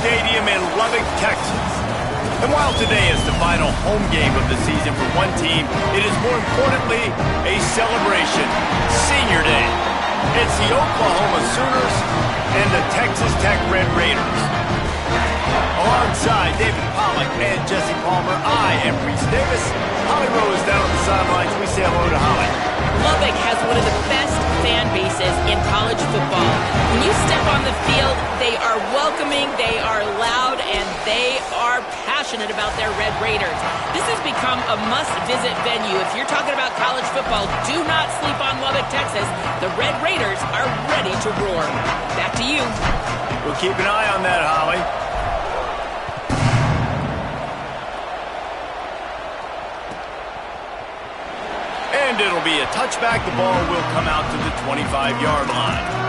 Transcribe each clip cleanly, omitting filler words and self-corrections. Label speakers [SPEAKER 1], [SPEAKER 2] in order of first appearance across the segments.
[SPEAKER 1] Stadium in Lubbock, Texas. And while today is the final home game of the season for one team, it is more importantly a celebration. Senior Day. It's the Oklahoma Sooners and the Texas Tech Red Raiders. Alongside David Pollack and Jesse Palmer, I am Reese Davis. Holly Rose down on the sidelines. We say hello to Holly.
[SPEAKER 2] Lubbock has one of the best fan bases in college football. When you step on the field, they are welcoming, they are loud, and they are passionate about their Red Raiders. This has become a must-visit venue. If you're talking about college football, do not sleep on Lubbock, Texas. The Red Raiders are ready to roar. Back to you.
[SPEAKER 1] We'll keep an eye on that, Holly. And it'll be a touchback. The ball will come out to the 25-yard line.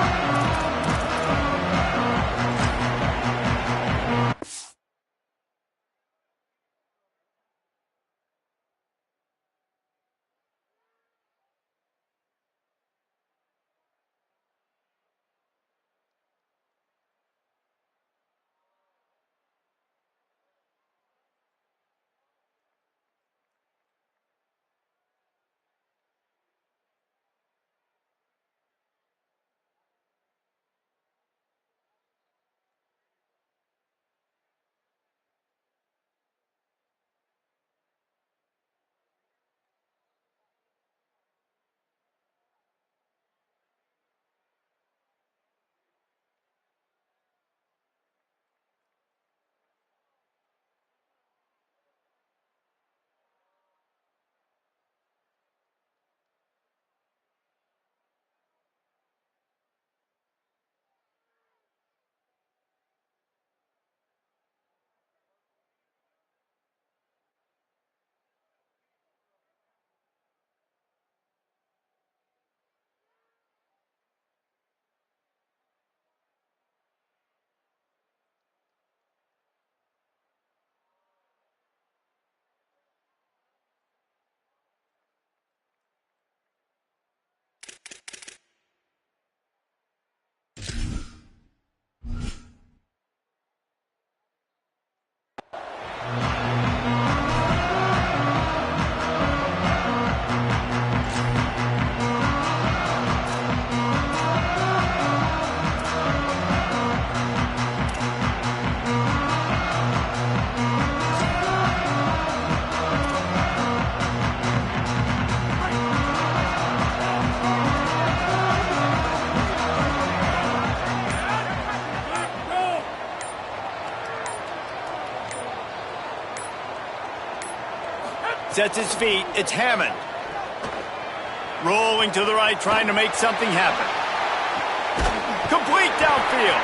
[SPEAKER 1] Sets his feet. It's Hammond. Rolling to the right, trying to make something happen. Complete downfield.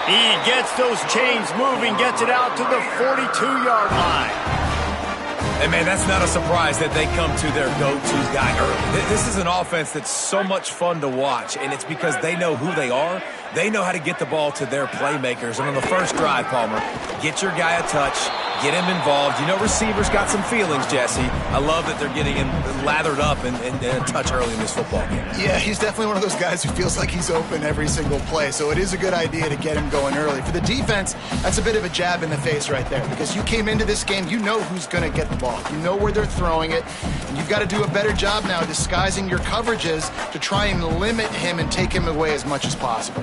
[SPEAKER 1] He gets those chains moving, gets it out to the 42-yard line.
[SPEAKER 3] And, man, that's not a surprise that they come to their go-to guy early. This is an offense that's so much fun to watch, and it's because they know who they are. They know how to get the ball to their playmakers. And on the first drive, Palmer, get your guy a touch, get him involved. You know receivers got some feelings, Jesse. I love that they're getting him lathered up and a touch early in this football game.
[SPEAKER 4] Yeah, he's definitely one of those guys who feels like he's open every single play, so it is a good idea to get him going early. For the defense, that's a bit of a jab in the face right there because you came into this game, you know who's going to get the ball. You know where they're throwing it, and you've got to do a better job now disguising your coverages to try and limit him and take him away as much as possible.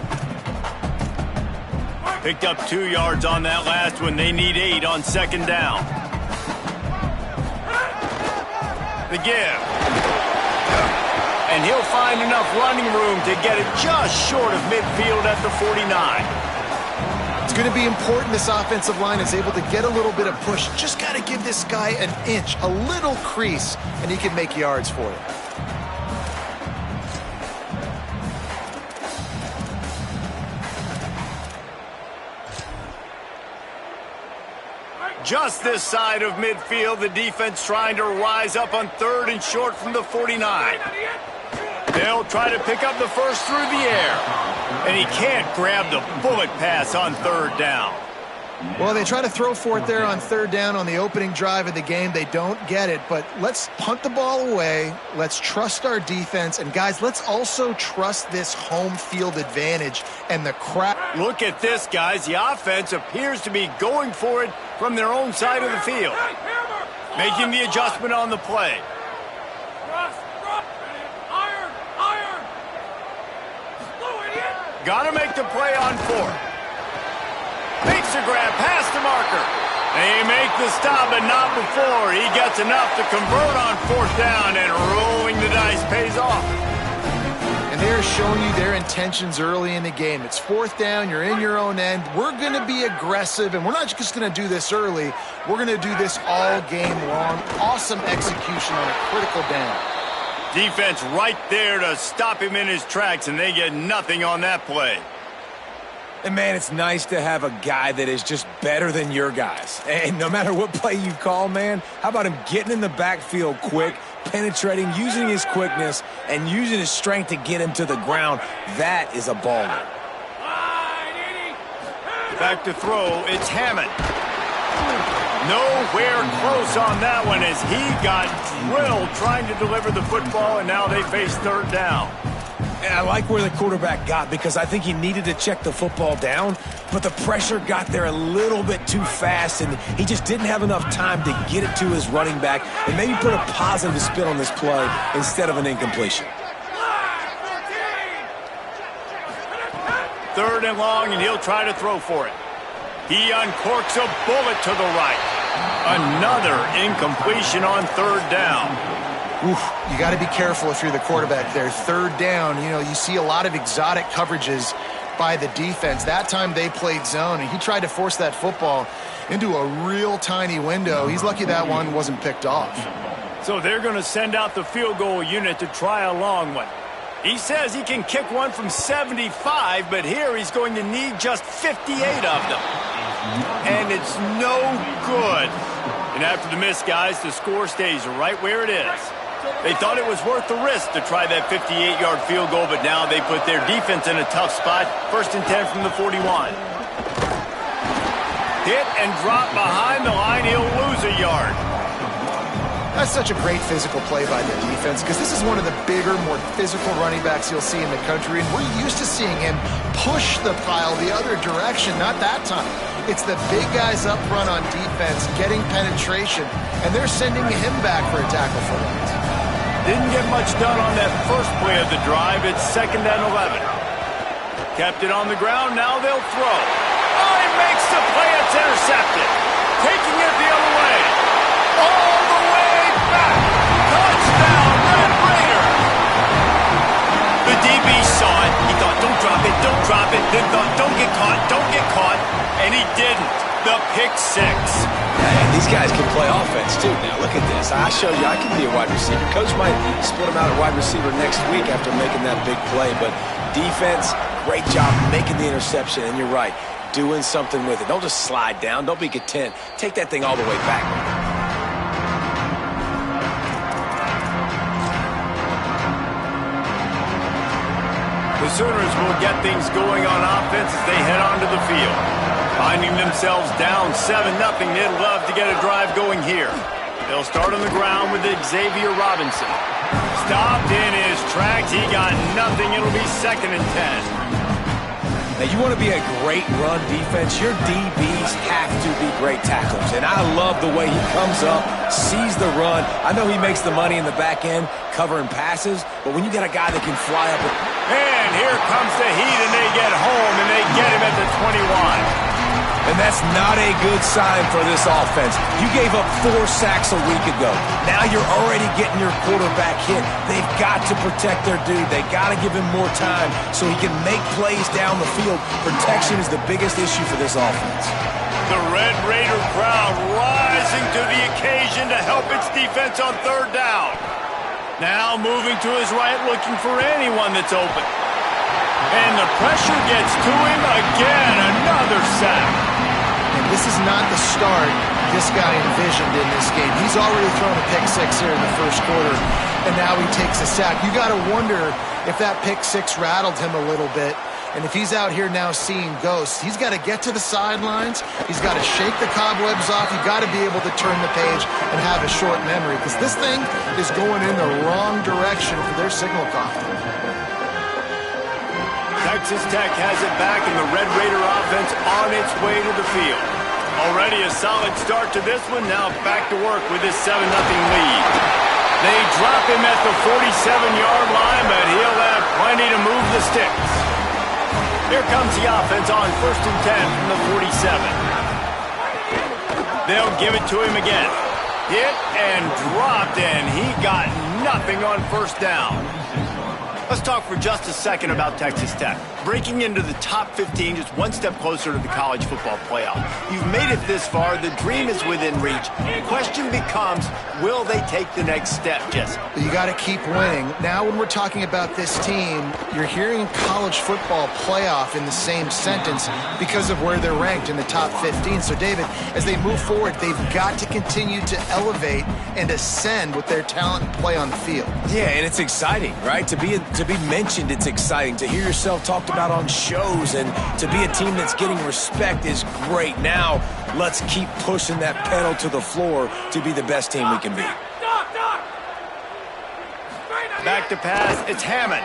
[SPEAKER 1] Picked up 2 yards on that last one. They need 8 on second down. The give. And he'll find enough running room to get it just short of midfield at the 49.
[SPEAKER 4] It's going to be important this offensive line is able to get a little bit of push. Just got to give this guy an inch, a little crease, and he can make yards for you.
[SPEAKER 1] Just this side of midfield, the defense trying to rise up on 3rd and short from the 49. They'll try to pick up the first through the air. And he can't grab the bullet pass on 3rd down.
[SPEAKER 4] Well, they try to throw for it there on third down on the opening drive of the game. They don't get it, but let's punt the ball away. Let's trust our defense. And, guys, let's also trust this home field advantage and the crowd.
[SPEAKER 1] Look at this, guys. The offense appears to be going for it from their own side of the field. Making the adjustment on the play. Got to make the play on fourth. Makes the grab past the marker. They make the stop, but not before. He gets enough to convert on fourth down, and rolling the dice pays off.
[SPEAKER 4] And they're showing you their intentions early in the game. It's fourth down. You're in your own end. We're going to be aggressive, and we're not just going to do this early. We're going to do this all game long. Awesome execution on a critical down.
[SPEAKER 1] Defense right there to stop him in his tracks, and they get nothing on that play.
[SPEAKER 3] And, man, it's nice to have a guy that is just better than your guys. And no matter what play you call, man, how about him getting in the backfield quick, penetrating, using his quickness, and using his strength to get him to the ground? That is a baller.
[SPEAKER 1] Back to throw, it's Hammond. Nowhere close on that one as he got drilled trying to deliver the football, and now they face third down.
[SPEAKER 3] And I like where the quarterback got because I think he needed to check the football down, but the pressure got there a little bit too fast, and he just didn't have enough time to get it to his running back and maybe put a positive spin on this play instead of an incompletion.
[SPEAKER 1] Third and long, and he'll try to throw for it. He uncorks a bullet to the right. Another incompletion on third down.
[SPEAKER 4] Oof, you got to be careful if you're the quarterback there. Third down, you know, you see a lot of exotic coverages by the defense. That time they played zone, and he tried to force that football into a real tiny window. He's lucky that one wasn't picked off.
[SPEAKER 1] So they're going to send out the field goal unit to try a long one. He says he can kick one from 75, but here he's going to need just 58 of them. And it's no good. And after the miss, guys, the score stays right where it is. They thought it was worth the risk to try that 58-yard field goal, but now they put their defense in a tough spot. First and 10 from the 41. Hit and drop behind the line. He'll lose a yard.
[SPEAKER 4] That's such a great physical play by the defense because this is one of the bigger, more physical running backs you'll see in the country, and we're used to seeing him push the pile the other direction, not that time. It's the big guys up front on defense getting penetration, and they're sending him back for a tackle for loss.
[SPEAKER 1] Didn't get much done on that first play of the drive. It's second and 11. Kept it on the ground. Now they'll throw. Oh, he makes the play. It's intercepted. Taking it the other way. All the way back. Touchdown, Red Raider. The DB saw it. He thought, don't drop it, don't drop it. Then thought, don't get caught, don't get caught. And he didn't. The pick six.
[SPEAKER 3] And these guys can play offense, too. Now, look at this. I show you I can be a wide receiver. Coach might split him out at wide receiver next week after making that big play. But defense, great job making the interception. And you're right, doing something with it. Don't just slide down. Don't be content. Take that thing all the way back.
[SPEAKER 1] The Sooners will get things going on offense as they head onto the field. Finding themselves down 7-0, they'd love to get a drive going here. They'll start on the ground with Xavier Robinson. Stopped in his tracks. He got nothing. It'll be second and 10.
[SPEAKER 3] Now, you want to be a great run defense, your DBs have to be great tacklers. And I love the way he comes up, sees the run. I know he makes the money in the back end covering passes, but when you got a guy that can fly up.
[SPEAKER 1] And here comes the heat, and they get home, and they get him at the 21.
[SPEAKER 3] And that's not a good sign for this offense. You gave up 4 sacks a week ago. Now you're already getting your quarterback hit. They've got to protect their dude. They got to give him more time so he can make plays down the field. Protection is the biggest issue for this offense.
[SPEAKER 1] The Red Raider crowd rising to the occasion to help its defense on third down. Now moving to his right, looking for anyone that's open. And the pressure gets to him again. Another sack.
[SPEAKER 4] And this is not the start this guy envisioned in this game. He's already thrown a pick six here in the first quarter, and now he takes a sack. You got to wonder if that pick six rattled him a little bit. And if he's out here now seeing ghosts, he's got to get to the sidelines. He's got to shake the cobwebs off. You've got to be able to turn the page and have a short memory, because this thing is going in the wrong direction for their signal caller.
[SPEAKER 1] Texas Tech has it back, and the Red Raider offense on its way to the field. Already a solid start to this one. Now back to work with this 7-0 lead. They drop him at the 47-yard line, but he'll have plenty to move the sticks. Here comes the offense on 1st and 10 from the 47. They'll give it to him again. Hit and dropped, and he got nothing on 1st down. Let's talk for just a second about Texas Tech. Breaking into the top 15, just one step closer to the college football playoff. You've made it this far. The dream is within reach. The question becomes, will they take the next step, Jesse?
[SPEAKER 4] You got to keep winning. Now when we're talking about this team, you're hearing college football playoff in the same sentence because of where they're ranked in the top 15. So, David, as they move forward, they've got to continue to elevate and ascend with their talent and play on the field.
[SPEAKER 3] Yeah, and it's exciting, right? To be mentioned, it's exciting. To hear yourself talked about on shows and to be a team that's getting respect is great. Now, let's keep pushing that pedal to the floor to be the best team we can be.
[SPEAKER 1] Back to pass, it's Hammond.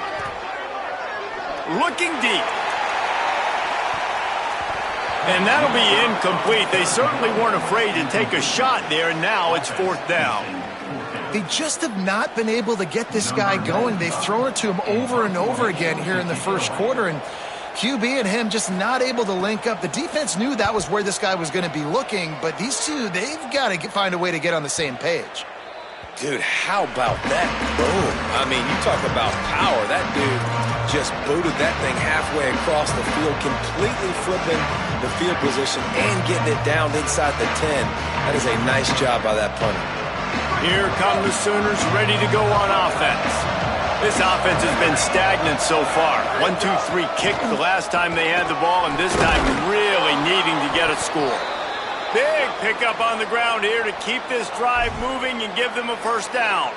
[SPEAKER 1] Looking deep. And that'll be incomplete. They certainly weren't afraid to take a shot there, and now it's 4th down.
[SPEAKER 4] They just have not been able to get this guy going. They've thrown it to him over and over again here in the first quarter, and QB and him just not able to link up. The defense knew that was where this guy was going to be looking, but these two, they've got to find a way to get on the same page.
[SPEAKER 3] Dude, how about that boom? I mean, you talk about power. That dude just booted that thing halfway across the field, completely flipping the field position and getting it down inside the 10. That is a nice job by that punter.
[SPEAKER 1] Here come the Sooners ready to go on offense. This offense has been stagnant so far. 1-2-3 kick the last time they had the ball, and this time really needing to get a score. Big pickup on the ground here to keep this drive moving and give them a 1st down.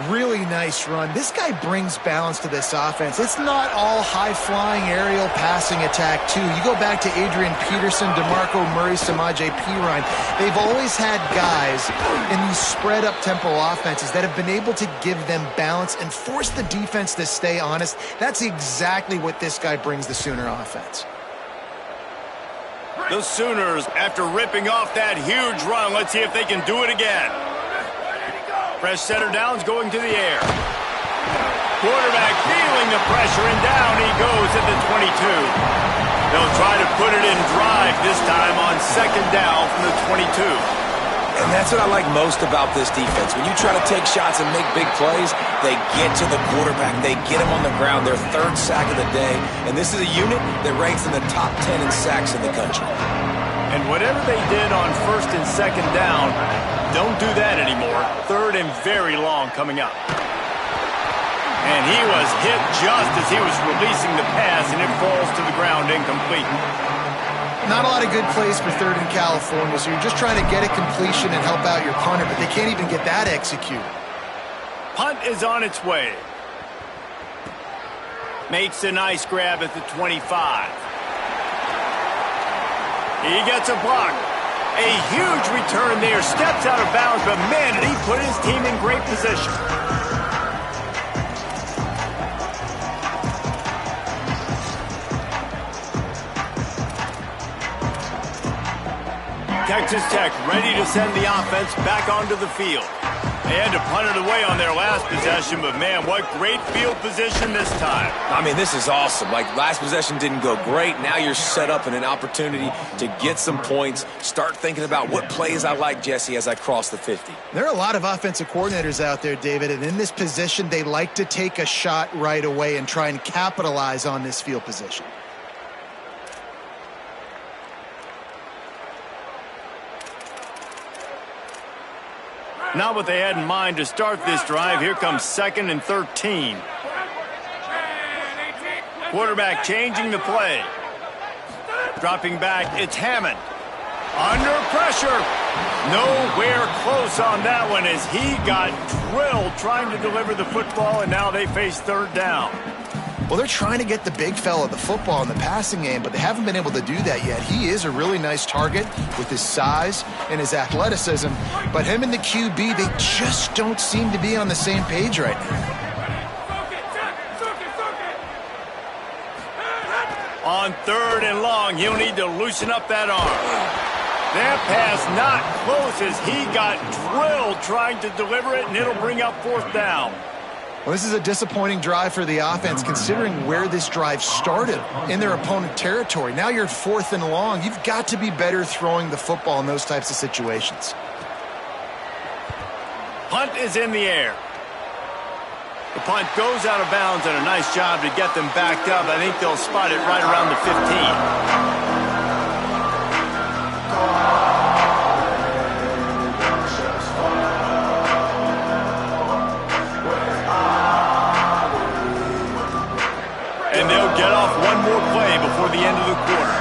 [SPEAKER 4] Really nice run. This guy brings balance to this offense. It's not all high-flying aerial passing attack, too. You go back to Adrian Peterson, DeMarco Murray, Samaje Perine. They've always had guys in these spread-up tempo offenses that have been able to give them balance and force the defense to stay honest. That's exactly what this guy brings the Sooner offense.
[SPEAKER 1] The Sooners, after ripping off that huge run, let's see if they can do it again. Fresh setter downs going to the air. Quarterback feeling the pressure, and down he goes at the 22. They'll try to put it in drive this time on 2nd down from the 22.
[SPEAKER 3] And that's what I like most about this defense. When you try to take shots and make big plays, they get to the quarterback. They get him on the ground. Their 3rd sack of the day. And this is a unit that ranks in the top 10 in sacks in the country.
[SPEAKER 1] And whatever they did on 1st and 2nd down, don't do that anymore. 3rd and very long coming up. And he was hit just as he was releasing the pass, and it falls to the ground incomplete.
[SPEAKER 4] Not a lot of good plays for 3rd in California, so you're just trying to get a completion and help out your punter, but they can't even get that executed.
[SPEAKER 1] Punt is on its way. Makes a nice grab at the 25. He gets a block. A huge return there. Steps out of bounds, but man, did he put his team in great position. Texas Tech ready to send the offense back onto the field. They had to punt it away on their last possession, but man, what great field position this time.
[SPEAKER 3] I mean, this is awesome. Like, last possession didn't go great. Now you're set up in an opportunity to get some points. Start thinking about what plays I like, Jesse, as I cross the 50.
[SPEAKER 4] There are a lot of offensive coordinators out there, David, and in this position, they like to take a shot right away and try and capitalize on this field position.
[SPEAKER 1] Not what they had in mind to start this drive. Here comes 2nd and 13. Quarterback changing the play. Dropping back, it's Hammond. Under pressure. Nowhere close on that one as he got drilled trying to deliver the football, and now they face 3rd down.
[SPEAKER 4] Well, they're trying to get the big fella the football in the passing game, but they haven't been able to do that yet. He is a really nice target with his size and his athleticism, but him and the QB, they just don't seem to be on the same page right now.
[SPEAKER 1] On 3rd and long, he'll need to loosen up that arm. That pass not close as he got drilled trying to deliver it, and it'll bring up 4th down.
[SPEAKER 4] Well, this is a disappointing drive for the offense, considering where this drive started in their opponent territory. Now you're at 4th and long. You've got to be better throwing the football in those types of situations.
[SPEAKER 1] Punt is in the air. The punt goes out of bounds, and a nice job to get them backed up. I think they'll spot it right around the 15. And they'll get off one more play before the end of the quarter.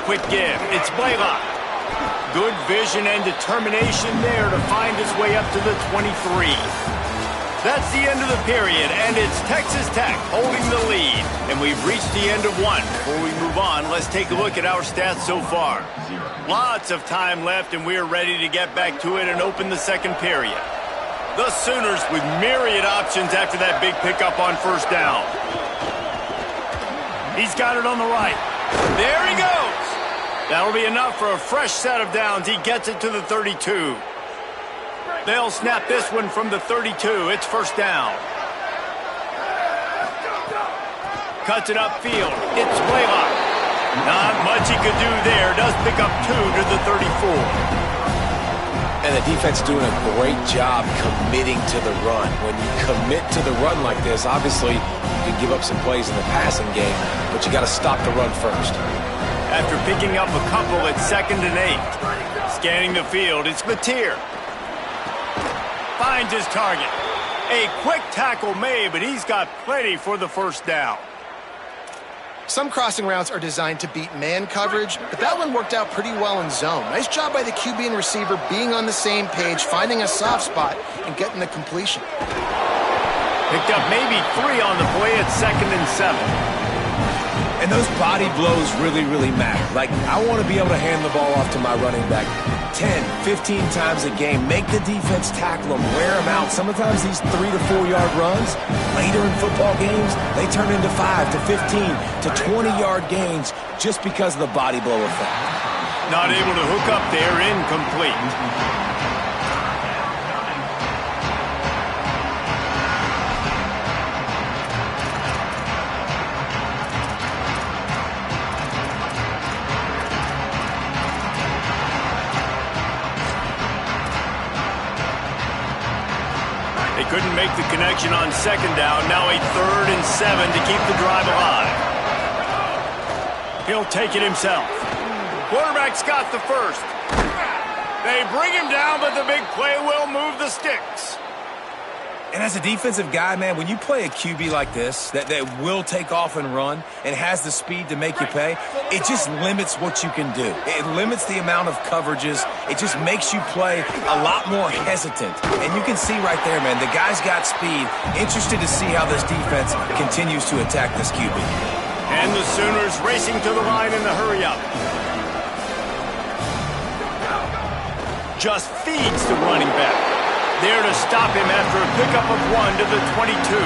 [SPEAKER 1] Quick give. It's Blaylock. Good vision and determination there to find his way up to the 23. That's the end of the period, and it's Texas Tech holding the lead. And we've reached the end of one. Before we move on, let's take a look at our stats so far. Lots of time left, and we're ready to get back to it and open the second period. The Sooners with myriad options after that big pickup on 1st down. He's got it on the right. There he goes. That'll be enough for a fresh set of downs. He gets it to the 32. They'll snap this one from the 32. It's 1st down. Cuts it upfield. It's Blaylock. Not much he could do there. Does pick up 2 to the 34.
[SPEAKER 3] And the defense doing a great job committing to the run. When you commit to the run like this, obviously you can give up some plays in the passing game, but you got to stop the run first.
[SPEAKER 1] After picking up a couple at 2nd and 8. Scanning the field, it's Mateer. Finds his target. A quick tackle made, but he's got plenty for the 1st down.
[SPEAKER 4] Some crossing routes are designed to beat man coverage, but that one worked out pretty well in zone. Nice job by the QB and receiver being on the same page, finding a soft spot, and getting the completion.
[SPEAKER 1] Picked up maybe 3 on the play at 2nd and 7.
[SPEAKER 3] And those body blows really, really matter. Like, I want to be able to hand the ball off to my running back 10, 15 times a game. Make the defense tackle them, wear them out. Sometimes these 3 to 4 yard runs, later in football games, they turn into 5 to 15 to 20 yard gains just because of the body blow effect.
[SPEAKER 1] Not able to hook up there, incomplete. Couldn't make the connection on 2nd down. Now a 3rd and 7 to keep the drive alive. He'll take it himself. Quarterback's got the 1st. They bring him down, but the big play will move the sticks.
[SPEAKER 3] And as a defensive guy, man, when you play a QB like this, that will take off and run and has the speed to make you pay, it just limits what you can do. It limits the amount of coverages. It just makes you play a lot more hesitant. And you can see right there, man, the guy's got speed. Interested to see how this defense continues to attack this QB.
[SPEAKER 1] And the Sooners racing to the line in the hurry-up. Just feeds the running back. There to stop him after a pickup of 1 to the 22.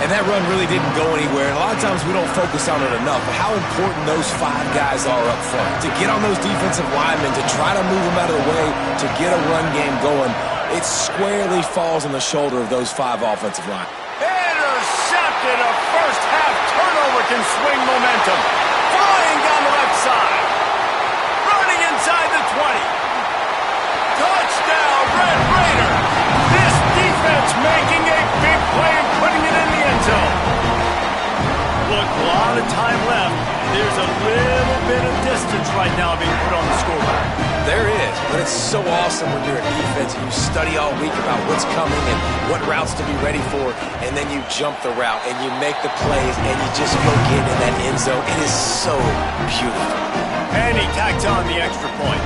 [SPEAKER 3] And that run really didn't go anywhere. And a lot of times we don't focus on it enough. But how important those 5 guys are up front. To get on those defensive linemen, to try to move them out of the way, to get a run game going, it squarely falls on the shoulder of those 5 offensive linemen.
[SPEAKER 1] Intercepted. A first half turnover can swing momentum. Flying down the left side. Running inside the 20. Touchdown, Red Raiders! This defense making a big play and putting it in the end zone. Look, a lot of time left. There's a little bit of distance right now being put on the scoreboard.
[SPEAKER 3] There is, but it's so awesome when you're a defense and you study all week about what's coming and what routes to be ready for, and then you jump the route and you make the plays and you just go get in that end zone. It is so beautiful.
[SPEAKER 1] And he tacks on the extra point.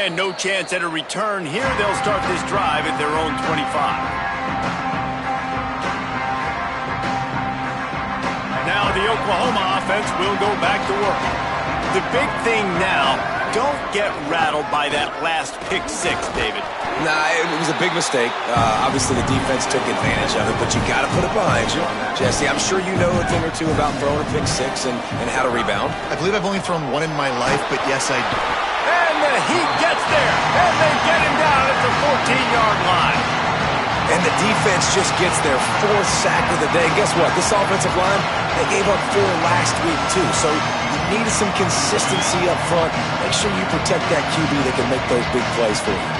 [SPEAKER 1] And no chance at a return here. They'll start this drive at their own 25. Now the Oklahoma offense will go back to work. The big thing now, don't get rattled by that last pick six, David.
[SPEAKER 3] Nah, it was a big mistake. Obviously, the defense took advantage of it, but you got to put it behind you. Jesse, I'm sure you know a thing or two about throwing a pick six and how to rebound.
[SPEAKER 4] I believe I've only thrown one in my life, but yes, I do.
[SPEAKER 1] And the Heat gets there, and they get him down at the 14-yard line.
[SPEAKER 3] And the defense just gets their fourth sack of the day. Guess what? This offensive line, they gave up 4 last week, too. So you needed some consistency up front. Make sure you protect that QB that can make those big plays for you.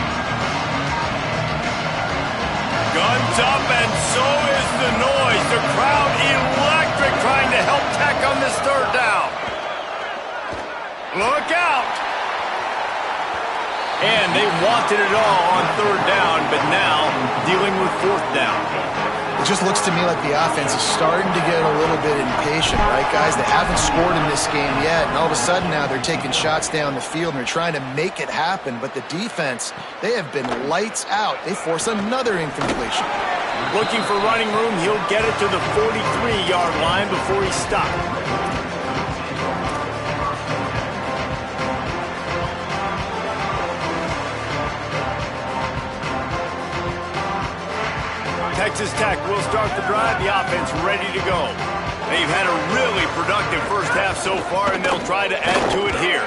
[SPEAKER 1] Guns up, and so is the noise. The crowd electric, trying to help Tech on this third down. Look out. And they wanted it all on third down, but now dealing with fourth down.
[SPEAKER 4] It just looks to me like the offense is starting to get a little bit impatient, right, guys? They haven't scored in this game yet, and all of a sudden now they're taking shots down the field and they're trying to make it happen. But the defense, they have been lights out. They force another incompletion.
[SPEAKER 1] Looking for running room, he'll get it to the 43-yard line before he stopped. Texas Tech will start the drive. The offense ready to go. They've had a really productive first half so far, and they'll try to add to it here.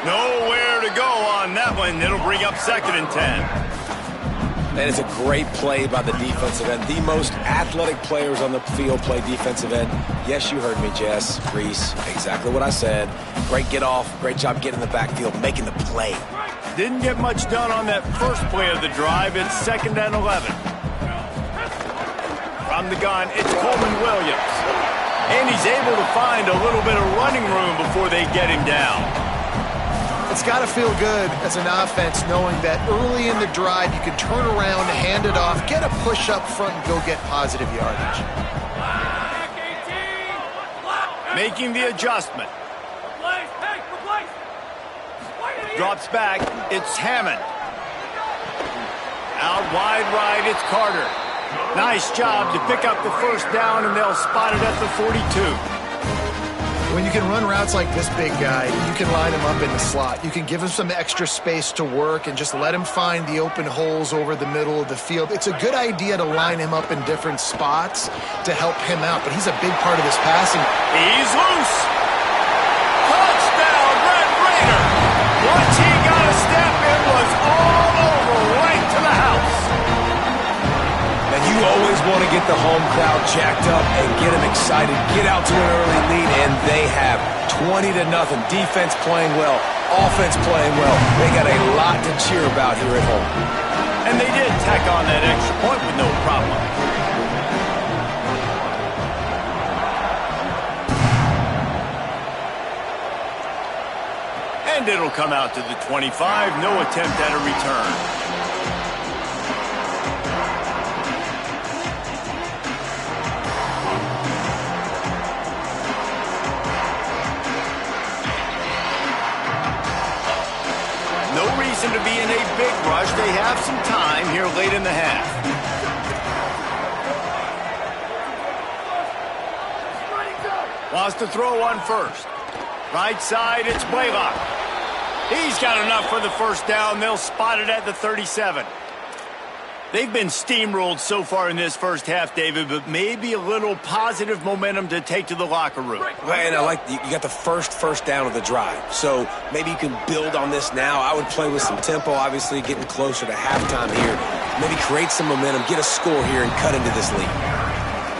[SPEAKER 1] Nowhere to go on that one. It'll bring up 2nd and 10.
[SPEAKER 3] That is a great play by the defensive end. The most athletic players on the field play defensive end. Yes, you heard me, Jess, Reese. Exactly what I said. Great get off. Great job getting in the backfield, making the play.
[SPEAKER 1] Didn't get much done on that first play of the drive. It's 2nd and 11. From the gun, it's Coleman Williams. And he's able to find a little bit of running room before they get him down.
[SPEAKER 4] It's got to feel good as an offense knowing that early in the drive you can turn around, hand it off, get a push up front, and go get positive yardage.
[SPEAKER 1] Making the adjustment. Drops back. It's Hammond. Out wide right, it's Carter. Nice job to pick up the first down, and they'll spot it at the 42.
[SPEAKER 4] When you can run routes like this big guy, you can line him up in the slot. You can give him some extra space to work and just let him find the open holes over the middle of the field. It's a good idea to line him up in different spots to help him out, but he's a big part of this passing.
[SPEAKER 1] He's loose. Touchdown, Red Raider. Once he got a step, it was all over, right to the house.
[SPEAKER 3] And you always want to get the home crowd jacked up and get them excited, get out to an early lead, and they have 20-0. Defense playing well, offense playing well. They got a lot to cheer about here at home.
[SPEAKER 1] And they did tack on that extra point with no problem. And it'll come out to the 25. No attempt at a return. To be in a big rush. They have some time here late in the half. Wants to throw on first. Right side, it's Blaylock. He's got enough for the first down. They'll spot it at the 37. They've been steamrolled so far in this first half, David, but maybe a little positive momentum to take to the locker room.
[SPEAKER 3] And I like you got the first down of the drive, so maybe you can build on this now. I would play with some tempo, obviously getting closer to halftime here. Maybe create some momentum, get a score here, and cut into this lead.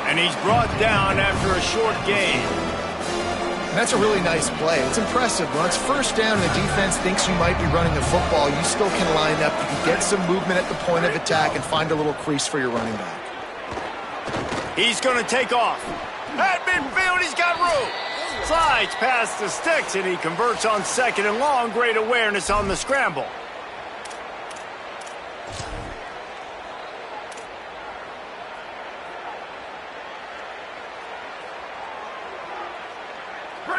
[SPEAKER 1] And he's brought down after a short gain.
[SPEAKER 4] And that's a really nice play. It's impressive. When it's first down and the defense thinks you might be running the football, you still can line up. You can get some movement at the point of attack and find a little crease for your running back.
[SPEAKER 1] He's going to take off. At midfield, he's got room. Slides past the sticks, and he converts on 2nd and long. Great awareness on the scramble.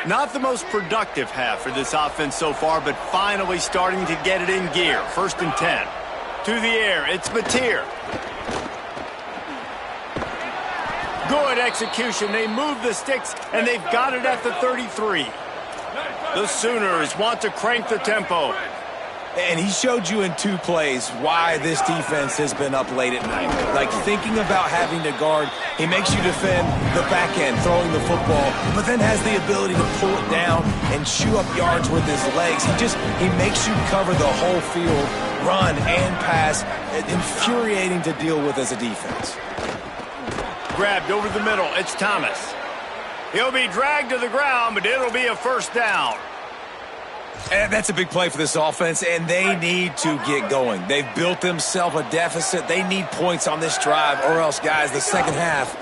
[SPEAKER 1] Not the most productive half for this offense so far, but finally starting to get it in gear. 1st and 10. To the air, it's Mateer. Good execution. They move the sticks, and they've got it at the 33. The Sooners want to crank the tempo.
[SPEAKER 3] And he showed you in 2 plays why this defense has been up late at night. Like, thinking about having to guard, he makes you defend the back end, throwing the football, but then has the ability to pull it down and chew up yards with his legs. He makes you cover the whole field, run and pass. Infuriating to deal with as a defense.
[SPEAKER 1] Grabbed over the middle, it's Thomas. He'll be dragged to the ground, but it'll be a 1st down.
[SPEAKER 3] And that's a big play for this offense, and they need to get going. They've built themselves a deficit. They need points on this drive, or else, guys, the second half,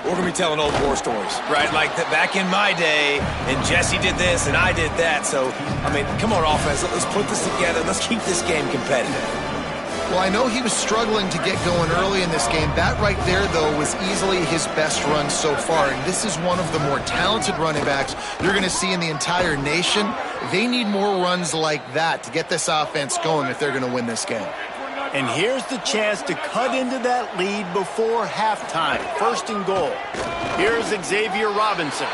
[SPEAKER 3] we're going to be telling old war stories, right? Like back in my day, and Jesse did this, and I did that. So, I mean, come on, offense. Let's put this together. Let's keep this game competitive.
[SPEAKER 4] Well, I know he was struggling to get going early in this game. That right there, though, was easily his best run so far. And this is one of the more talented running backs you're going to see in the entire nation. They need more runs like that to get this offense going if they're going to win this game.
[SPEAKER 1] And here's the chance to cut into that lead before halftime. 1st and goal. Here's Xavier Robinson.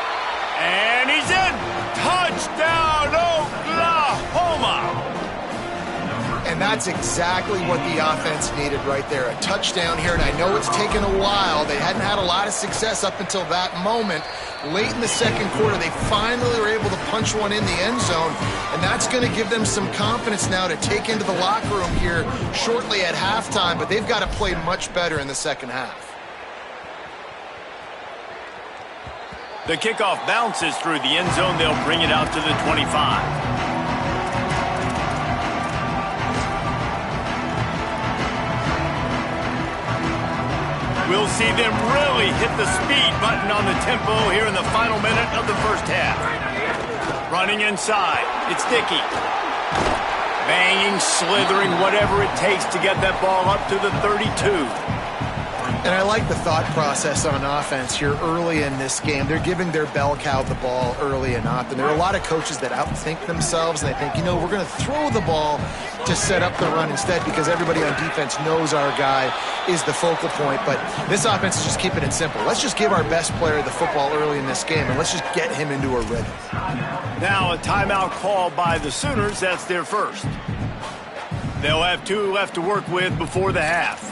[SPEAKER 1] And he's in! Touchdown, Oklahoma!
[SPEAKER 4] And that's exactly what the offense needed right there. A touchdown here, and I know it's taken a while. They hadn't had a lot of success up until that moment. Late in the 2nd quarter, they finally were able to punch one in the end zone, and that's going to give them some confidence now to take into the locker room here shortly at halftime, but they've got to play much better in the second half.
[SPEAKER 1] The kickoff bounces through the end zone. They'll bring it out to the 25. We'll see them really hit the speed button on the tempo here in the final minute of the 1st half. Running inside, it's Dickey. Banging, slithering, whatever it takes to get that ball up to the 32.
[SPEAKER 4] And I like the thought process on offense here early in this game. They're giving their bell cow the ball early and often. There are a lot of coaches that outthink themselves, and they think, you know, we're going to throw the ball to set up the run instead because everybody on defense knows our guy is the focal point. But this offense is just keeping it simple. Let's just give our best player the football early in this game, and let's just get him into a rhythm.
[SPEAKER 1] Now a timeout called by the Sooners. That's their 1st. They'll have 2 left to work with before the half.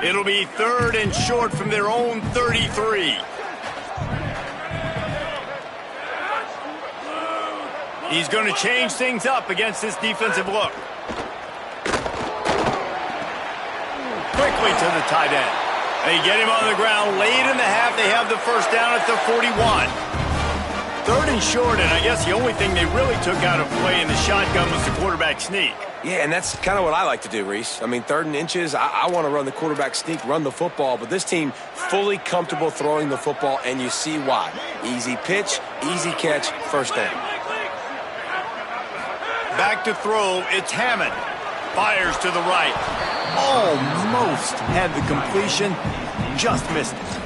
[SPEAKER 1] It'll be 3rd and short from their own 33. He's going to change things up against this defensive look. Quickly to the tight end. They get him on the ground late in the half. They have the 1st down at the 41. 3rd and short, and I guess the only thing they really took out of play in the shotgun was the quarterback sneak.
[SPEAKER 3] Yeah, and that's kind of what I like to do, Reese. I mean, 3rd and inches, I want to run the quarterback sneak, run the football, but this team fully comfortable throwing the football, and you see why. Easy pitch, easy catch, 1st down.
[SPEAKER 1] Back to throw, it's Hammond. Fires to the right. Almost had the completion, just missed it.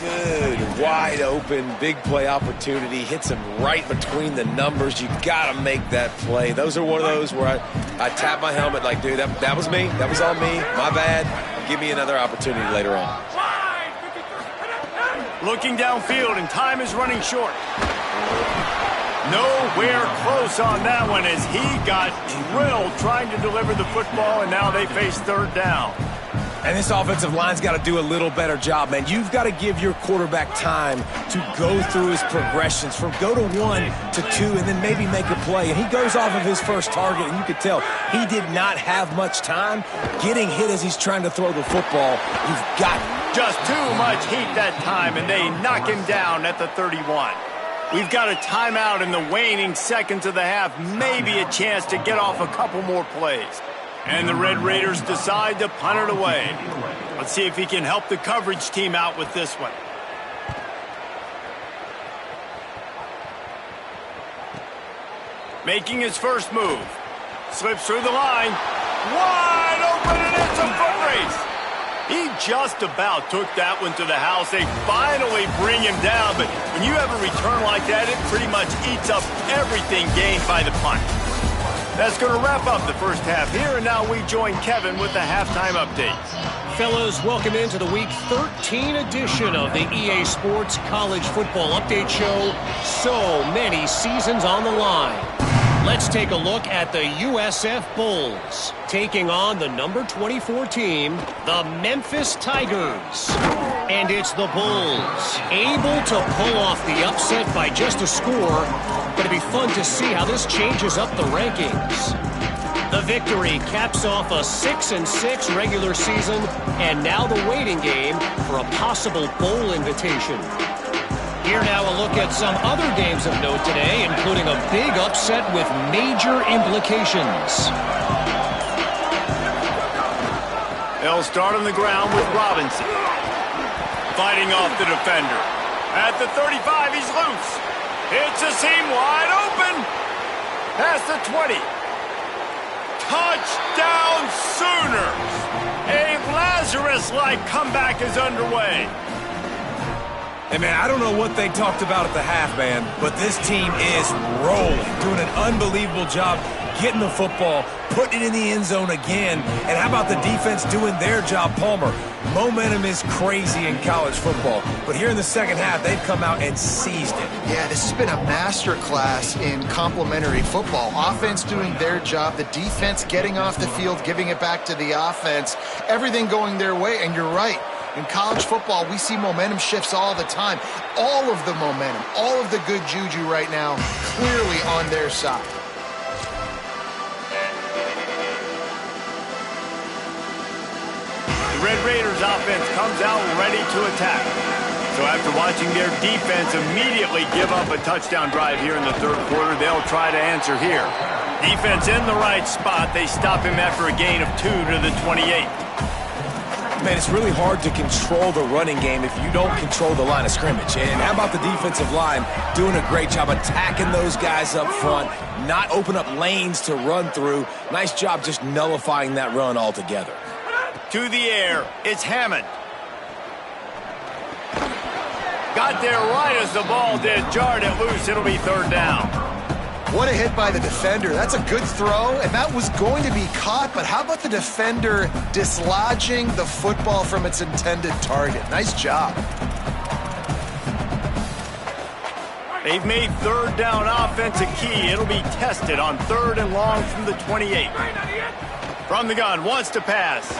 [SPEAKER 3] Good, wide open, big play opportunity. Hits him right between the numbers. You got to make that play. Those are one of those where I tap my helmet like, dude, that was me. That was on me. My bad. Give me another opportunity later on.
[SPEAKER 1] Looking downfield, and time is running short. Nowhere close on that one as he got drilled trying to deliver the football, and now they face 3rd down.
[SPEAKER 3] And this offensive line's got to do a little better job, man. You've got to give your quarterback time to go through his progressions from go to 1 to 2 and then maybe make a play. And he goes off of his first target, and you could tell he did not have much time getting hit as he's trying to throw the football. You've got
[SPEAKER 1] just too much heat that time, and they knock him down at the 31. We've got a timeout in the waning seconds of the half, maybe a chance to get off a couple more plays. And the Red Raiders decide to punt it away. Let's see if he can help the coverage team out with this one. Making his first move. Slips through the line. Wide open, and it's a foot race. He just about took that one to the house. They finally bring him down, but when you have a return like that, it pretty much eats up everything gained by the punt. That's going to wrap up the first half here, and now we join Kevin with the halftime update.
[SPEAKER 5] Fellas, welcome into the Week 13 edition of the EA Sports College Football Update Show. So many seasons on the line. Let's take a look at the USF Bulls, taking on the number 24 team, the Memphis Tigers. And it's the Bulls, able to pull off the upset by just a score. Going to be fun to see how this changes up the rankings. The victory caps off a 6-6 regular season, and now the waiting game for a possible bowl invitation. Here now a look at some other games of note today, including a big upset with major implications.
[SPEAKER 1] They'll start on the ground with Robinson. Fighting off the defender. At the 35, he's loose. It's a seam wide open. Past the 20. Touchdown Sooners! A Lazarus-like comeback is underway.
[SPEAKER 3] Hey, man, I don't know what they talked about at the half, man, but this team is rolling, doing an unbelievable job getting the football, putting it in the end zone again. And how about the defense doing their job, Palmer? Momentum is crazy in college football, but here in the second half, they've come out and seized it.
[SPEAKER 4] Yeah, this has been a masterclass in complementary football. Offense doing their job, the defense getting off the field, giving it back to the offense, everything going their way, and you're right. In college football, we see momentum shifts all the time. All of the momentum, all of the good juju right now, clearly on their side.
[SPEAKER 1] The Red Raiders offense comes out ready to attack. So after watching their defense immediately give up a touchdown drive here in the third quarter, they'll try to answer here. Defense in the right spot. They stop him after a gain of 2 to the 28.
[SPEAKER 3] Man, it's really hard to control the running game if you don't control the line of scrimmage. And how about the defensive line doing a great job attacking those guys up front, not open up lanes to run through. Nice job just nullifying that run altogether.
[SPEAKER 1] To the air, it's Hammond. Got there right as the ball did. Jarred it loose. It'll be third down.
[SPEAKER 4] What a hit by the defender. That's a good throw, and that was going to be caught, but how about the defender dislodging the football from its intended target? Nice job.
[SPEAKER 1] They've made third down offense a key. It'll be tested on 3rd and long from the 28. From the gun, wants to pass.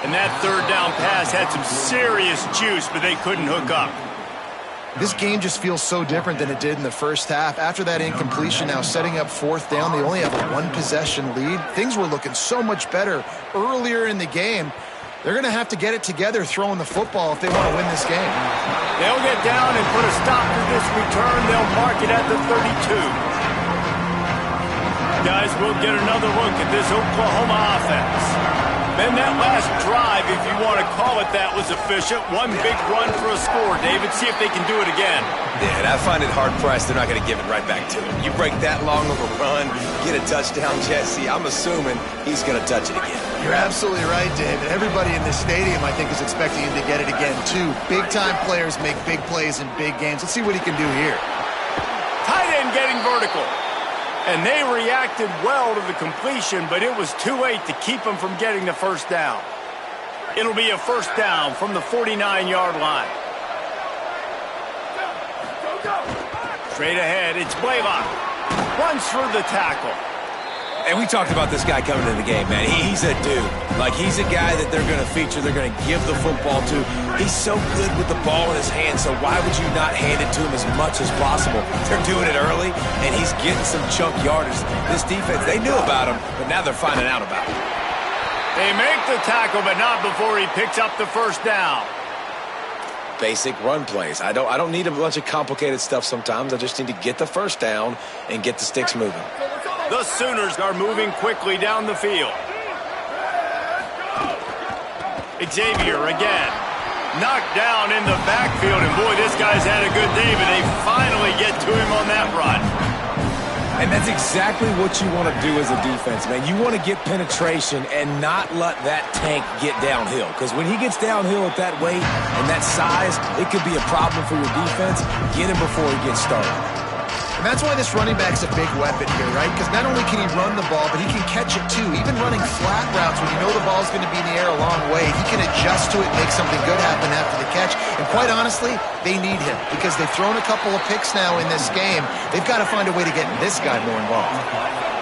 [SPEAKER 1] And that third down pass had some serious juice, but they couldn't hook up.
[SPEAKER 4] This game just feels so different than it did in the first half. After that incompletion, now setting up 4th down, they only have a 1-possession lead. Things were looking so much better earlier in the game. They're going to have to get it together throwing the football if they want to win this game.
[SPEAKER 1] They'll get down and put a stop to this return. They'll mark it at the 32. Guys, we'll get another look at this Oklahoma offense. Then that last drive, if you want to call it that, was efficient. One big run for a score, David. See if they can do it again.
[SPEAKER 3] Yeah, and I find it hard-pressed they're not going to give it right back to him. You break that long of a run, get a touchdown, Jesse, I'm assuming he's going to touch it again.
[SPEAKER 4] You're absolutely right, David. Everybody in this stadium, I think, is expecting him to get it again, too. Big-time players make big plays in big games. Let's see what he can do here.
[SPEAKER 1] Tight end getting vertical. And they reacted well to the completion, but it was too late to keep them from getting the first down. It'll be a first down from the 49-yard line. Straight ahead, it's Blaylock. Runs through the tackle.
[SPEAKER 3] And we talked about this guy coming into the game, man. He's a dude. Like, he's a guy that they're going to feature, they're going to give the football to. He's so good with the ball in his hand, so why would you not hand it to him as much as possible? They're doing it early, and he's getting some chunk yardage. This defense, they knew about him, but now they're finding out about him.
[SPEAKER 1] They make the tackle, but not before he picks up the first down.
[SPEAKER 3] Basic run plays. I don't need a bunch of complicated stuff sometimes. I just need to get the first down and get the sticks moving.
[SPEAKER 1] The Sooners are moving quickly down the field. Xavier again. Knocked down in the backfield, and boy, this guy's had a good day, but they finally get to him on that run.
[SPEAKER 3] And And that's exactly what you want to do as a defense, man. You want to get penetration and not let that tank get downhill. Because when he gets downhill at that weight and that size, it could be a problem for your defense. Get him before he gets started.
[SPEAKER 4] And that's why this running back's a big weapon here, right? Because not only can he run the ball, but he can catch it too. Even running flat routes when you know the ball's going to be in the air a long way, he can adjust to it, make something good happen after the catch. And quite honestly, they need him because they've thrown a couple of picks now in this game. They've got to find a way to get this guy more involved.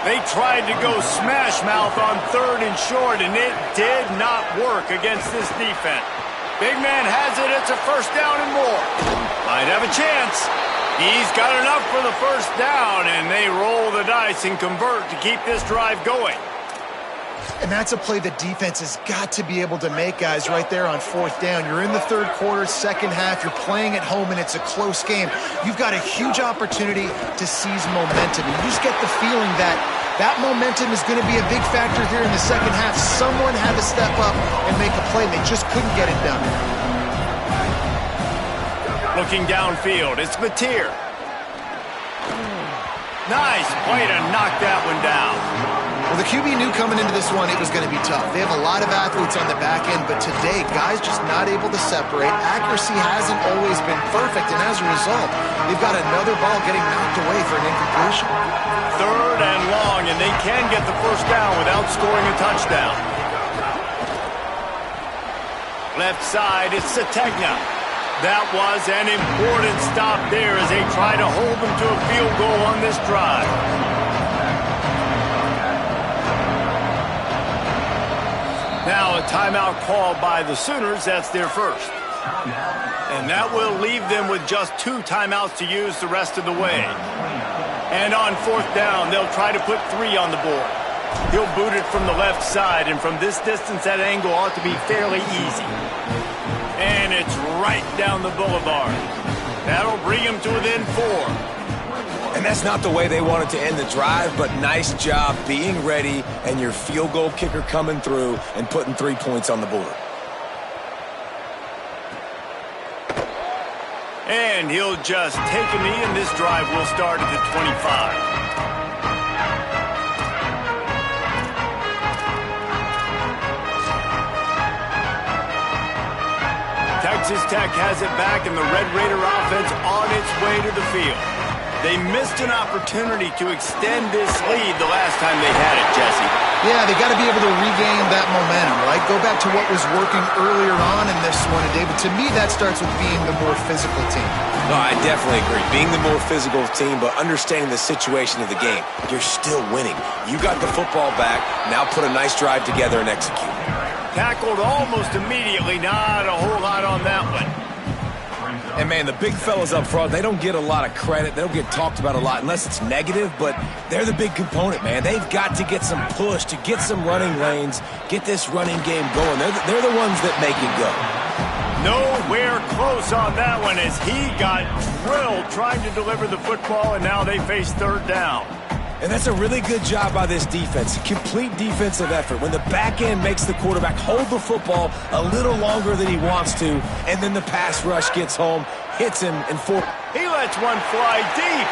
[SPEAKER 1] They tried to go smash mouth on 3rd and short, and it did not work against this defense. Big man has it. It's a 1st down and more. Might have a chance. He's got enough for the 1st down, and they roll the dice and convert to keep this drive going.
[SPEAKER 4] And that's a play the defense has got to be able to make, guys, right there on 4th down. You're in the 3rd quarter, 2nd half. You're playing at home, and it's a close game. You've got a huge opportunity to seize momentum. And you just get the feeling that that momentum is going to be a big factor here in the 2nd half. Someone had to step up and make a play. They just couldn't get it done.
[SPEAKER 1] Looking downfield, it's Mateer. Nice play to knock that one down.
[SPEAKER 4] Well, the QB knew coming into this one it was going to be tough. They have a lot of athletes on the back end, but today, guys just not able to separate. Accuracy hasn't always been perfect, and as a result, they've got another ball getting knocked away for an incompletion.
[SPEAKER 1] 3rd and long, and they can get the 1st down without scoring a touchdown. Left side, it's Sategna. That was an important stop there as they try to hold them to a field goal on this drive. Now a timeout called by the Sooners. That's their 1st. And that will leave them with just 2 timeouts to use the rest of the way. And on 4th down, they'll try to put 3 on the board. He'll boot it from the left side, and from this distance, that angle ought to be fairly easy. And it's right down the boulevard. That'll bring him to within 4.
[SPEAKER 3] And that's not the way they wanted to end the drive, but nice job being ready and your field goal kicker coming through and putting 3 points on the board.
[SPEAKER 1] And he'll just take a knee, and this drive will start at the 25. Texas Tech has it back, and the Red Raider offense on its way to the field. They missed an opportunity to extend this lead the last time they had it, Jesse.
[SPEAKER 4] Yeah, they got to be able to regain that momentum, right? Go back to what was working earlier on in this one, and David, to me, that starts with being the more physical team.
[SPEAKER 3] No, I definitely agree. Being the more physical team, but understanding the situation of the game. You're still winning. You got the football back. Now put a nice drive together and execute.
[SPEAKER 1] Tackled almost immediately. Not a whole lot on that one.
[SPEAKER 3] And, man, the big fellas up front, they don't get a lot of credit. They don't get talked about a lot unless it's negative, but they're the big component, man. They've got to get some push, to get some running lanes, get this running game going. They're the ones that make it go.
[SPEAKER 1] Nowhere close on that one as he got drilled trying to deliver the football, and now they face 3rd down.
[SPEAKER 3] And that's a really good job by this defense. Complete defensive effort. When the back end makes the quarterback hold the football a little longer than he wants to, and then the pass rush gets home, hits him, and
[SPEAKER 1] he lets one fly deep.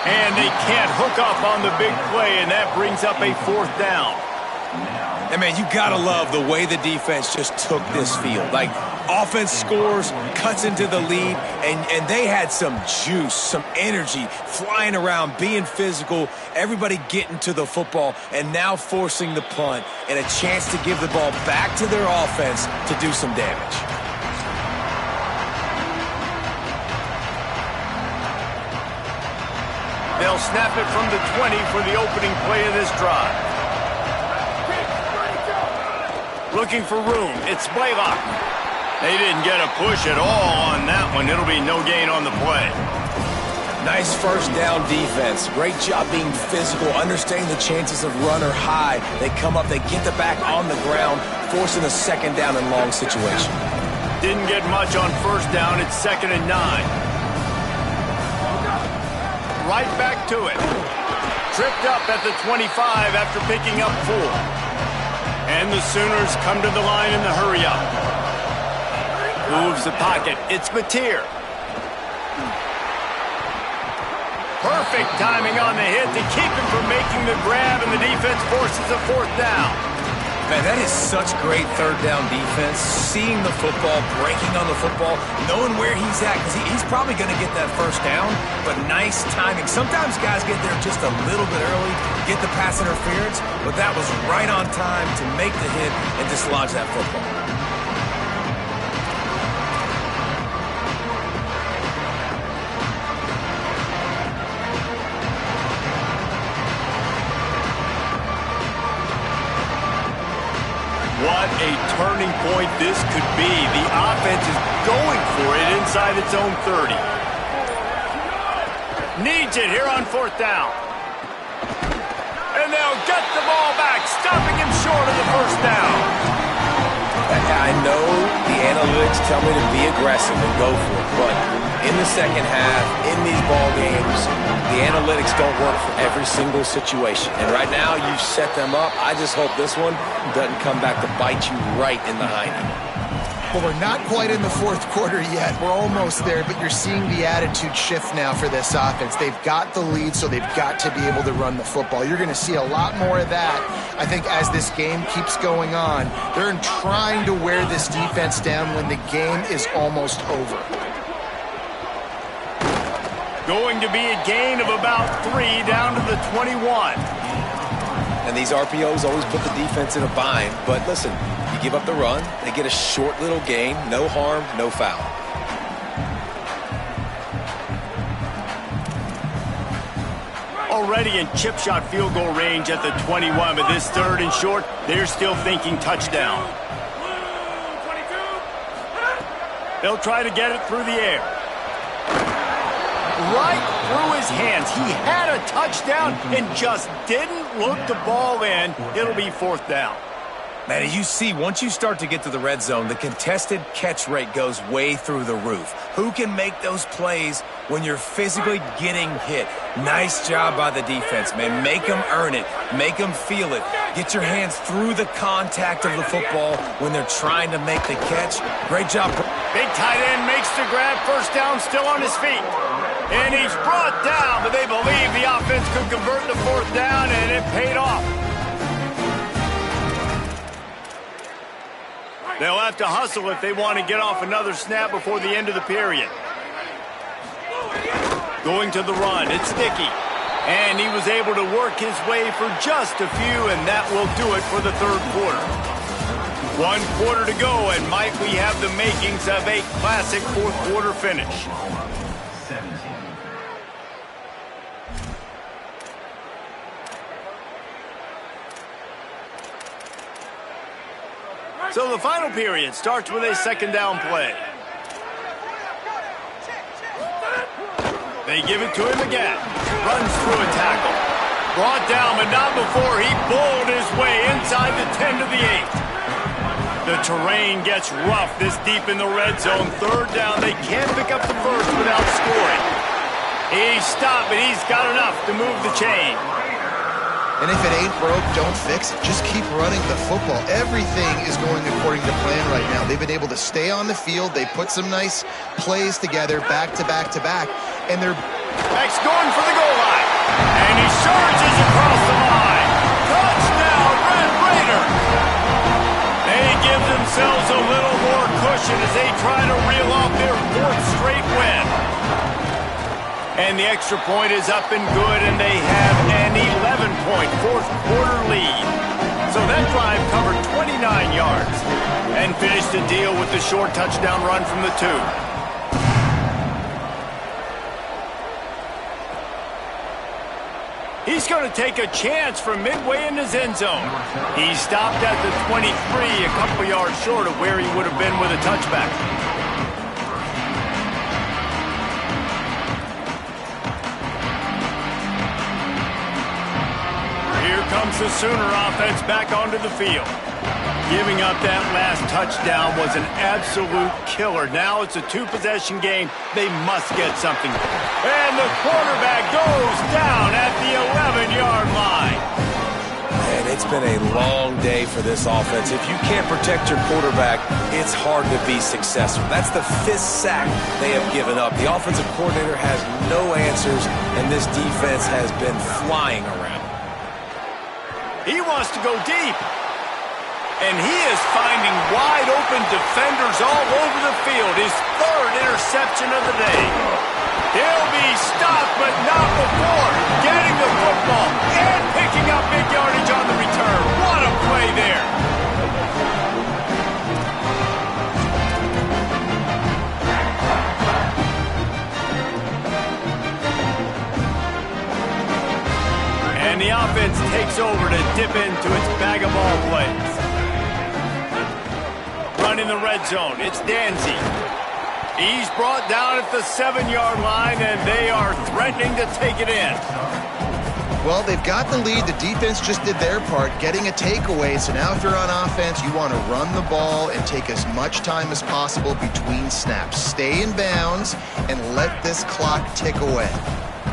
[SPEAKER 1] And they can't hook up on the big play, and that brings up a 4th down.
[SPEAKER 3] And, man, you got to love the way the defense just took this field. Like, offense scores, cuts into the lead, and they had some juice, some energy, flying around, being physical, everybody getting to the football, and now forcing the punt and a chance to give the ball back to their offense to do some damage.
[SPEAKER 1] They'll snap it from the 20 for the opening play of this drive. Looking for room. It's Blaylock. They didn't get a push at all on that one. It'll be no gain on the play.
[SPEAKER 3] Nice 1st down defense. Great job being physical, understanding the chances of run or high. They come up, they get the back on the ground, forcing a 2nd down and long situation.
[SPEAKER 1] Didn't get much on 1st down. It's 2nd and 9. Right back to it. Tripped up at the 25 after picking up 4. And the Sooners come to the line in the hurry-up. Moves the pocket. It's Mateer. Perfect timing on the hit to keep him from making the grab, and the defense forces a fourth down.
[SPEAKER 3] Man, that is such great third down defense. Seeing the football, breaking on the football, knowing where he's at, because he's probably going to get that first down, but nice timing. Sometimes guys get there just a little bit early, get the pass interference, but that was right on time to make the hit and dislodge that football.
[SPEAKER 1] What a turning point this could be. The offense is going for it inside its own 30. Needs it here on fourth down. And they'll get the ball back, stopping him short of the first down.
[SPEAKER 3] I know the analytics tell me to be aggressive and go for it, but in the second half, in these ball games, the analytics don't work for every single situation. And right now, you've set them up. I just hope this one doesn't come back to bite you right in the hiney.
[SPEAKER 4] Well, we're not quite in the fourth quarter yet. We're almost there, but you're seeing the attitude shift now for this offense. They've got the lead, so they've got to be able to run the football. You're going to see a lot more of that, I think, as this game keeps going on. They're trying to wear this defense down when the game is almost over.
[SPEAKER 1] Going to be a gain of about 3 down to the 21.
[SPEAKER 3] And these RPOs always put the defense in a bind. But listen, you give up the run, they get a short little gain, no harm, no foul.
[SPEAKER 1] Already in chip shot field goal range at the 21, but this third and short, they're still thinking touchdown. They'll try to get it through the air. Right through his hands. He had a touchdown and just didn't look the ball in. It'll be fourth down.
[SPEAKER 3] Man, you see, once you start to get to the red zone, the contested catch rate goes way through the roof. Who can make those plays when you're physically getting hit? Nice job by the defense, man. Make them earn it. Make them feel it. Get your hands through the contact of the football when they're trying to make the catch. Great job.
[SPEAKER 1] Big tight end makes the grab. First down, still on his feet. And he's brought down, but they believe the offense could convert the fourth down, and it paid off. They'll have to hustle if they want to get off another snap before the end of the period. Going to the run, it's Sticky. And he was able to work his way for just a few, and that will do it for the third quarter. 1 quarter to go, and might we have the makings of a classic fourth quarter finish. So the final period starts with a second down play. They give it to him again. Runs through a tackle. Brought down, but not before he bowled his way inside the 10 to the 8. The terrain gets rough this deep in the red zone. Third down, they can't pick up the first without scoring. He's stopped, but he's got enough to move the chain.
[SPEAKER 4] And if it ain't broke, don't fix it. Just keep running the football. Everything is going according to plan right now. They've been able to stay on the field. They put some nice plays together, back to back to back. And they're...
[SPEAKER 1] X going for the goal line. And he surges across the line. Touchdown, Red Raider. They give themselves a little more cushion as they try to reel off their fourth straight win. And the extra point is up and good, and they have an 11-point fourth quarter lead. So that drive covered 29 yards and finished the deal with the short touchdown run from the 2. He's going to take a chance from midway in his end zone. He stopped at the 23, a couple yards short of where he would have been with a touchback. Comes the Sooner offense back onto the field. Giving up that last touchdown was an absolute killer. Now it's a 2-possession game. They must get something. And the quarterback goes down at the 11-yard line.
[SPEAKER 3] And it's been a long day for this offense. If you can't protect your quarterback, it's hard to be successful. That's the 5th sack they have given up. The offensive coordinator has no answers, and this defense has been flying around.
[SPEAKER 1] He wants to go deep. And he is finding wide open defenders all over the field. His 3rd interception of the day. He'll be stopped, but not before getting the football and picking up big yardage on the return. What a play there. And the offense takes over to dip into its bag of ball plays. Running the red zone, it's Danzy. He's brought down at the 7-yard line, and they are threatening to take it in.
[SPEAKER 4] Well, they've got the lead. The defense just did their part, getting a takeaway. So now if you're on offense, you want to run the ball and take as much time as possible between snaps. Stay in bounds and let this clock tick away.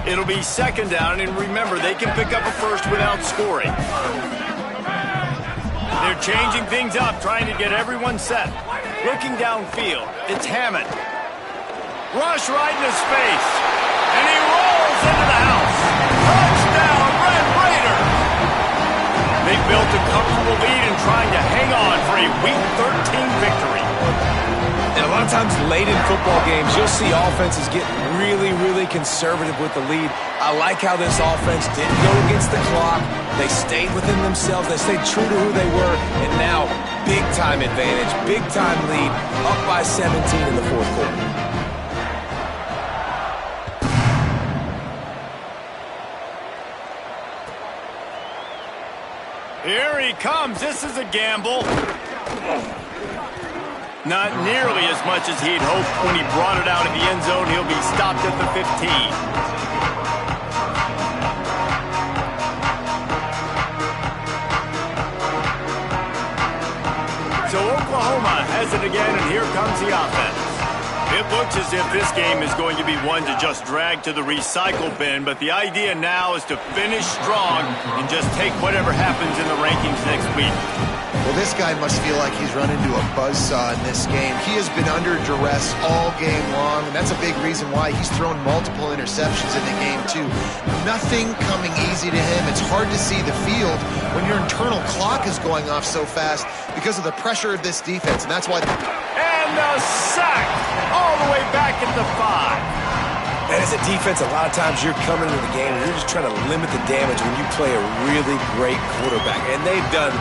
[SPEAKER 1] It'll be 2nd down, and remember, they can pick up a first without scoring. They're changing things up, trying to get everyone set. Looking downfield, it's Hammond. Rush right in his face, and he rolls into the house. Touchdown, Red Raiders! They built a comfortable lead and trying to hang on for a Week 13 victory.
[SPEAKER 3] And a lot of times late in football games, you'll see offenses get really conservative with the lead. I like how this offense didn't go against the clock. They stayed within themselves. They stayed true to who they were. And now, big-time advantage, big-time lead, up by 17 in the 4th quarter.
[SPEAKER 1] Here he comes. This is a gamble. Not nearly as much as he'd hoped when he brought it out of the end zone. He'll be stopped at the 15. So Oklahoma has it again, and here comes the offense. It looks as if this game is going to be one to just drag to the recycle bin, but the idea now is to finish strong and just take whatever happens in the rankings next week.
[SPEAKER 4] Well, this guy must feel like he's run into a buzzsaw in this game. He has been under duress all game long, and that's a big reason why he's thrown multiple interceptions in the game, too. Nothing coming easy to him. It's hard to see the field when your internal clock is going off so fast because of the pressure of this defense, and that's why...
[SPEAKER 1] And a sack all the way back at the 5.
[SPEAKER 3] And as a defense, a lot of times you're coming into the game and you're just trying to limit the damage when you play a really great quarterback. And they've done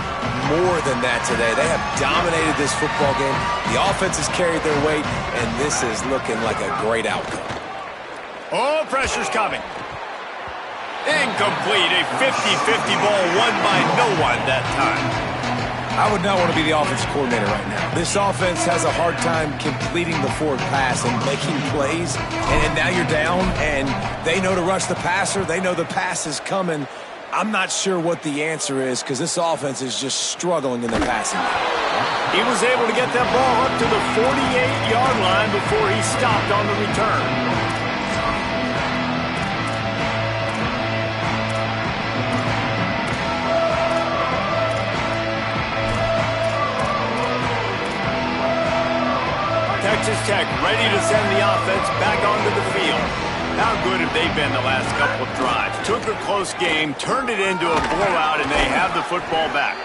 [SPEAKER 3] more than that today. They have dominated this football game. The offense has carried their weight, and this is looking like a great outcome.
[SPEAKER 1] Oh, pressure's coming. Incomplete. A 50-50 ball won by no one that time.
[SPEAKER 3] I would not want to be the offensive coordinator right now. This offense has a hard time completing the forward pass and making plays, and now you're down, and they know to rush the passer. They know the pass is coming. I'm not sure what the answer is because this offense is just struggling in the passing game.
[SPEAKER 1] He was able to get that ball up to the 48-yard line before he stopped on the return. Texas Tech ready to send the offense back onto the field. How good have they been the last couple of drives? Took a close game, turned it into a blowout, and they have the football back.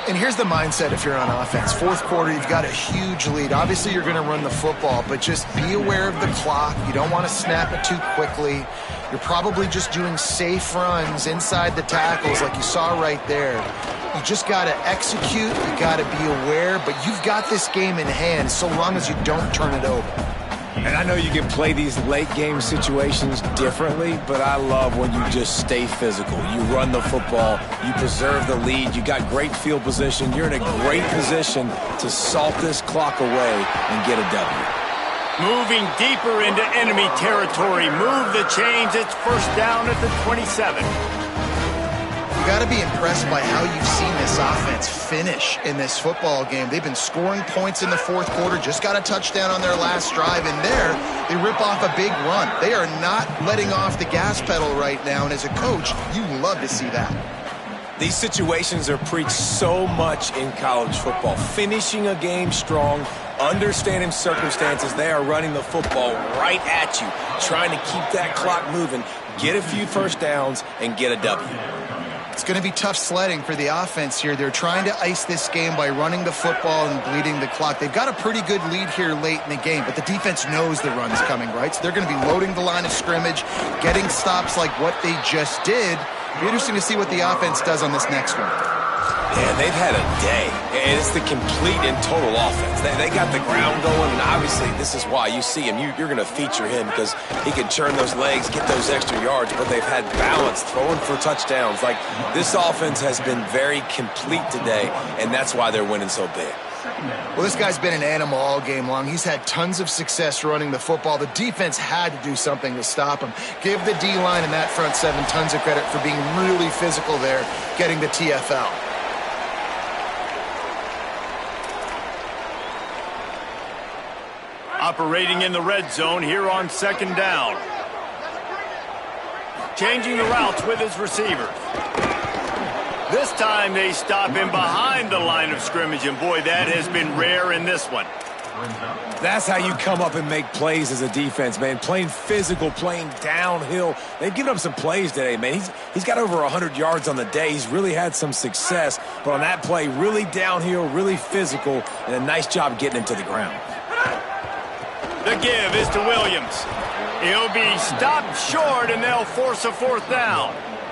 [SPEAKER 4] And here's the mindset if you're on offense. 4th quarter, you've got a huge lead. Obviously, you're going to run the football, but just be aware of the clock. You don't want to snap it too quickly. You're probably just doing safe runs inside the tackles like you saw right there. You just got to execute. You got to be aware, but you've got this game in hand so long as you don't turn it over.
[SPEAKER 3] And I know you can play these late game situations differently, but I love when you just stay physical. You run the football, you preserve the lead, you got great field position. You're in a great position to salt this clock away and get a W.
[SPEAKER 1] Moving deeper into enemy territory. Move the chains. It's 1st down at the 27.
[SPEAKER 4] You got to be impressed by how you've seen this offense finish in this football game. They've been scoring points in the 4th quarter, just got a touchdown on their last drive, and there they rip off a big run. They are not letting off the gas pedal right now, and as a coach, you love to see that.
[SPEAKER 3] These situations are preached so much in college football. Finishing a game strong, understanding circumstances. They are running the football right at you, trying to keep that clock moving, get a few first downs, and get a W.
[SPEAKER 4] It's going to be tough sledding for the offense here. They're trying to ice this game by running the football and bleeding the clock. They've got a pretty good lead here late in the game, but the defense knows the run's coming, right? So they're going to be loading the line of scrimmage, getting stops like what they just did. It'll be interesting to see what the offense does on this next one.
[SPEAKER 3] Yeah, they've had a day, and it's the complete and total offense. They got the ground going, and obviously this is why you see him. You're going to feature him because he can churn those legs, get those extra yards, but they've had balance, throwing for touchdowns. Like, this offense has been very complete today, and that's why they're winning so big.
[SPEAKER 4] Well, this guy's been an animal all game long. He's had tons of success running the football. The defense had to do something to stop him. Give the D-line and that front seven tons of credit for being really physical there, getting the TFL.
[SPEAKER 1] Operating in the red zone here on second down. Changing the routes with his receivers. This time they stop him behind the line of scrimmage, and boy, that has been rare in this one.
[SPEAKER 3] That's how you come up and make plays as a defense, man. Playing physical, playing downhill. They've given up some plays today, man. He's got over 100 yards on the day. He's really had some success, but on that play, really downhill, really physical, and a nice job getting him to the ground.
[SPEAKER 1] The give is to Williams. He'll be stopped short, and they'll force a fourth down.